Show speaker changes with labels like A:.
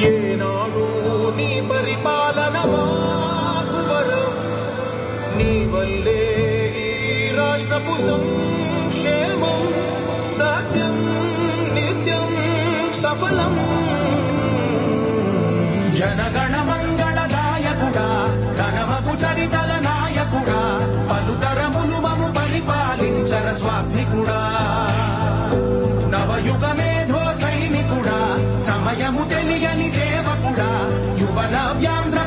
A: ఏనాడు నీ పరిపాలన మాకు వరం, నీ వల్లే ఈ రాష్ట్రపు సంక్షేమం సత్యం నిత్యం సఫలం. జనగణ మంగళదాయకుడా, ఘనమగు చరితల నాయకుడా, పలుతరములు మము పరిపాలించర స్వామికుడా. నవయుగ మేధో సైనికుడా, సమయము తెలియని సేవకుడా, యువన వ్యాంధ్ర